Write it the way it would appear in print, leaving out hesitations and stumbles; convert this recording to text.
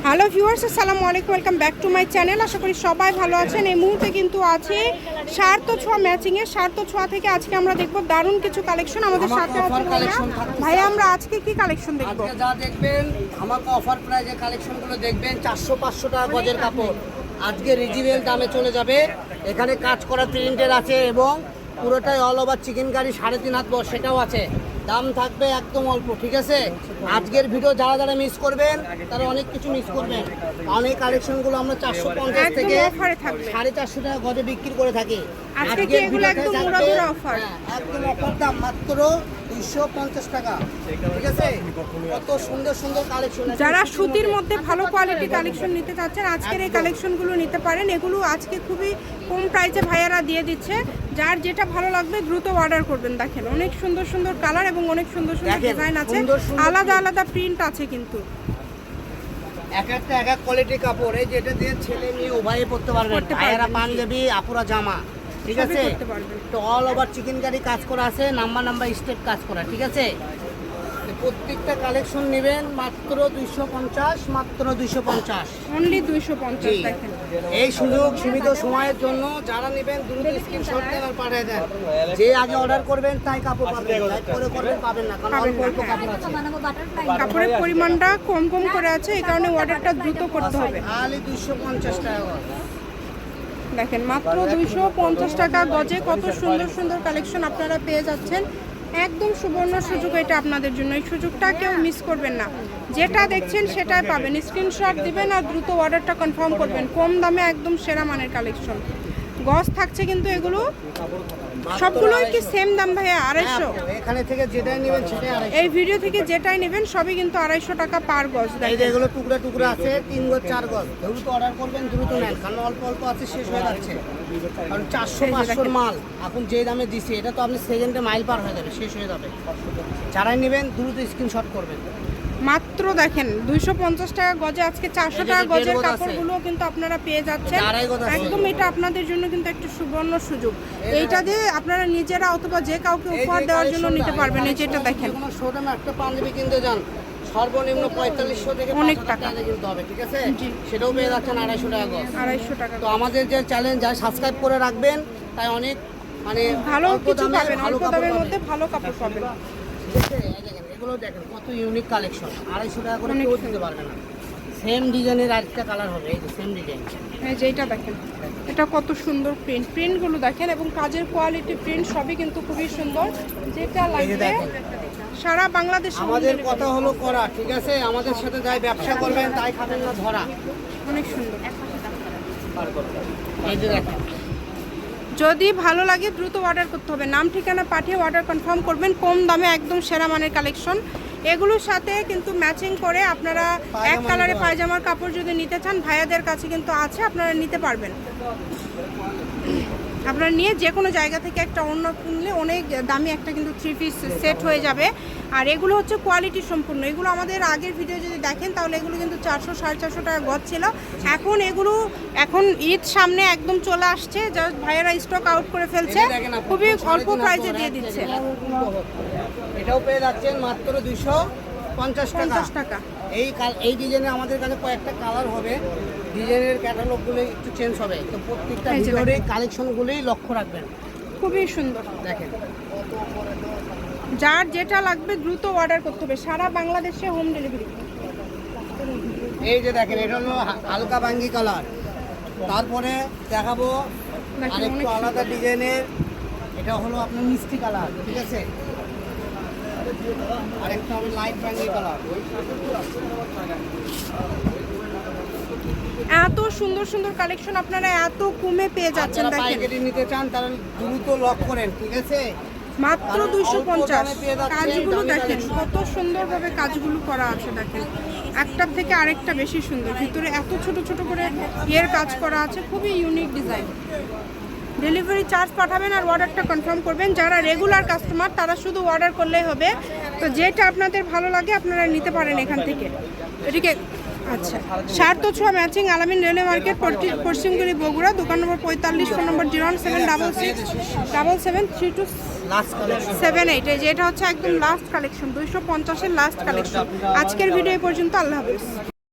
Hello viewers, আসসালামু আলাইকুম, welcome back to my channel. আশা করি সবাই ভালো আছেন। এই মুহূর্তে কিন্তু আছে শার্ট ছোঁয়া ম্যাচিংয়ের শার্ট ছোঁয়া থেকে আজকে আমরা দেখব দারুণ কিছু কালেকশন। আমাদের সাথে আছে ভাই, আমরা আজকে কি কালেকশন দেখব? যা দেখবেন ধামাকা অফার প্রাইজে কালেকশনগুলো দেখবেন। 400-500 টাকা গজের কাপড় আজকে রিজনেবল দামে চলে যাবে। এখানে কাজ করা প্রিন্টের আছে এবং পুরোটাই অল ওভার চিকেন কারি 3.5 হাত বড়, সেটাও আছে। দাম থাকবে একদম অল্প, ঠিক আছে? আজকের ভিডিও যারা যারা মিস করবেন তারা অনেক কিছু মিস করবেন। অনেক কালেকশনগুলো আমরা 450 থেকে 450 টাকা গজে বিক্রি করে থাকি। আজকের ভিডিও একদম মুরাদুর অফার, একদম অফার দাম মাত্র 250 টাকা, ঠিক আছে? কত সুন্দর সুন্দর কালেকশন। যারা সুতির মধ্যে ভালো কোয়ালিটি কালেকশন নিতে চাচ্ছেন আজকের এই কালেকশনগুলো নিতে পারেন। এগুলো আজকে খুবই কম প্রাইসে ভাইয়ারা দিয়ে দিচ্ছে। যার যেটা ভালো লাগবে দ্রুত অর্ডার করবেন। দেখেন অনেক সুন্দর সুন্দর কালার এবং অনেক সুন্দর সুন্দর ডিজাইন আছে, আলাদা আলাদা প্রিন্ট আছে, কিন্তু এক একটা এক এক কোয়ালিটি কাপড়। এই যেটা দিয়ে ছেলে মেয়ে উভয়ে পরতে পারবেন। ভাইয়ারা পাঞ্জাবি, আপুরা জামা, ঠিক আছে? তো অল ওভার চিকেন কারি কাজ করা আছে, নাম্বার স্টেপ কাজ করা, ঠিক আছে? প্রত্যেকটা কালেকশন নেবেন মাত্র 250, মাত্র 250, অনলি 250। দেখেন এই সুযোগ সীমিত সময়ের জন্য যারা নেবেন দ্রুত স্ক্রিনশট দেন আর পাঠিয়ে দেন। যে আগে অর্ডার করবেন তাই কাপড় পাবেন, লাইক করে করবেন পাবেন না, কারণ অল্প অল্প কাপড় আছে। কাপড়ের পরিমাণটা কম কম করে আছে, এই কারণে অর্ডারটা দ্রুত করতে হবে। খালি 250 টাকা। দেখেন মাত্র 250 টাকা গজে কত সুন্দর সুন্দর কালেকশন আপনারা পেয়ে যাচ্ছেন। একদম সুবর্ণ সুযোগ এটা আপনাদের জন্য। এই সুযোগটা কেউ মিস করবেন না। যেটা দেখছেন সেটাই পাবেন। স্ক্রিনশট দিবেন আর দ্রুত অর্ডারটা কনফার্ম করবেন। কম দামে একদম সেরা মানের কালেকশন। গজ থাকছে কিন্তু এগুলো সবগুলোই কি সেম দাম ভাইয়া? 250। এখানে থেকে যেটাই নেবেন সেটাই 250। এই ভিডিও থেকে যেটাই নেবেন সবই কিন্তু 250 টাকা পার গজ। এই যে এগুলো টুকরা টুকরা আছে, 3 গজ 4 গজ। দ্রুত অর্ডার করবেন, দ্রুত নেন, কারণ অল্প অল্প আছে, শেষ হয়ে যাচ্ছে। কারণ 400-500 মাল এখন যে দামে দিছি, এটা তো আপনি সেকেন্ডে মাইল পার হয়ে যাবে, শেষ হয়ে যাবে। যারাই নেবেন দ্রুত স্ক্রিনশট করবেন। মাত্র দেখেন 250 টাকা গজে আজকে 400 টাকা গজের কাপড়গুলো কিন্তু আপনারা পেয়ে যাচ্ছেন। একদম এটা আপনাদের জন্য কিন্তু একটা সুবর্ণ সুযোগ। এইটা দিয়ে আপনারা নিজেরা অথবা যে কাউকে উপহার দেওয়ার জন্য নিতে পারবেন। এই যেটা দেখেন, শোরুমে একটা পাঞ্জাবি কিনতে যান সর্বনিম্ন 4500 থেকে অনেক টাকা কিনতে হবে, ঠিক আছে? সেটাও পেয়ে যাচ্ছেন 250 টাকা গজ। 250 টাকা। তো আমাদের যে চ্যালেঞ্জ, যা সাবস্ক্রাইব করে রাখবেন তাই অনেক মানে ভালো কিছু পাবেন, অল্প দামের মধ্যে ভালো কাপড় পাবেন। এগুলো দেখেন কত ইউনিক কালেকশন। 250 টাকা করে কেউ দিতে পারবে না। সেম ডিজাইনের আরেকটা কালার হবে, এই যে সেম ডিজাইন। এই যে এটা দেখেন, এটা কত সুন্দর প্রিন্টগুলো দেখেন এবং কাজের কোয়ালিটি প্রিন্ট সবই কিন্তু খুবই সুন্দর। যেটা লাগবে সারা বাংলাদেশে আমাদের কথা হলো করা, ঠিক আছে? আমাদের সাথে যাই ব্যবসা করবেন তাই খাবেন না ধরা। অনেক সুন্দর। এই যে দেখেন, যদি ভালো লাগে দ্রুত অর্ডার করতে হবে। নাম ঠিকানা পাঠিয়ে অর্ডার কনফার্ম করবেন। কম দামে একদম সেরা মানের কালেকশন। এগুলোর সাথে কিন্তু ম্যাচিং করে আপনারা এক কালারে পায়জামার কাপড় যদি নিতে চান ভাইয়াদের কাছে কিন্তু আছে, আপনারা নিতে পারবেন। আপনারা নিয়ে যে কোনো জায়গা থেকে একটা অন্য কিনলে অনেক দামি একটা কিন্তু 3 পিস সেট হয়ে যাবে। আর এগুলো হচ্ছে কোয়ালিটি সম্পূর্ণ। এগুলো আমাদের আগের ভিডিও যদি দেখেন তাহলে এগুলো কিন্তু 400-450 টাকা গজ ছিল। এখন ঈদ সামনে একদম চলে আসছে, জাস্ট ভাইয়েরা স্টক আউট করে ফেলছে, খুবই অল্প প্রাইসে দিয়ে দিচ্ছে। এটাও পেয়ে যাচ্ছেন মাত্র 250 টাকা। এই ডিজাইনে আমাদের কাছে কয়েকটা কালার হবে, ডিজাইনের ক্যাটালগুলো একটু চেঞ্জ হবে। তো প্রত্যেকটা ভিডিওর কালেকশনগুলোই লক্ষ্য রাখবেন। খুবই সুন্দর দেখেন। যার যেটা লাগবে দ্রুত অর্ডার করতে হবে। সারা বাংলাদেশে হোম ডেলিভারি। এই যে দেখেন, এটা হলো হালকা বাঙ্গি কালার। তারপরে দেখাবো আরেকটু আলাদা ডিজাইনের, এটা হলো আপনার মিষ্টি কালার, ঠিক আছে? আরেকটা হবে লাইট বাঙ্গি কালার। এত সুন্দর সুন্দর কালেকশন আপনারা এত কমে পেয়ে যাচ্ছেন। দেখেন পাইকারি নিতে চান তারা দ্রুত লক করেন, ঠিক আছে? মাত্র 250। কাজগুলো দেখেন কত সুন্দরভাবে কাজগুলো করা আছে। দেখেন একটার থেকে আরেকটা বেশি সুন্দর। ভিতরে এত ছোট ছোট করে ইয়ের কাজ করা আছে, খুবই ইউনিক ডিজাইন। ডেলিভারি চার্জ পাঠাবেন আর অর্ডারটা কনফার্ম করবেন। যারা রেগুলার কাস্টমার তারা শুধু অর্ডার করলেই হবে। তো যেটা আপনাদের ভালো লাগে আপনারা নিতে পারেন এখান থেকে। এদিকে আচ্ছা, শার্ট ছোঁয়া ম্যাচিং, আলামিন রেলওয়ে মার্কেট, পশ্চিমগুড়ি, বগুড়া। দোকান নম্বর 45, ফোন নম্বর 01766773278। এই যে এটা হচ্ছে একদম লাস্ট কালেকশন, 250-এর লাস্ট কালেকশন। আজকের ভিডিও পর্যন্ত। আল্লাহ হাফেজ।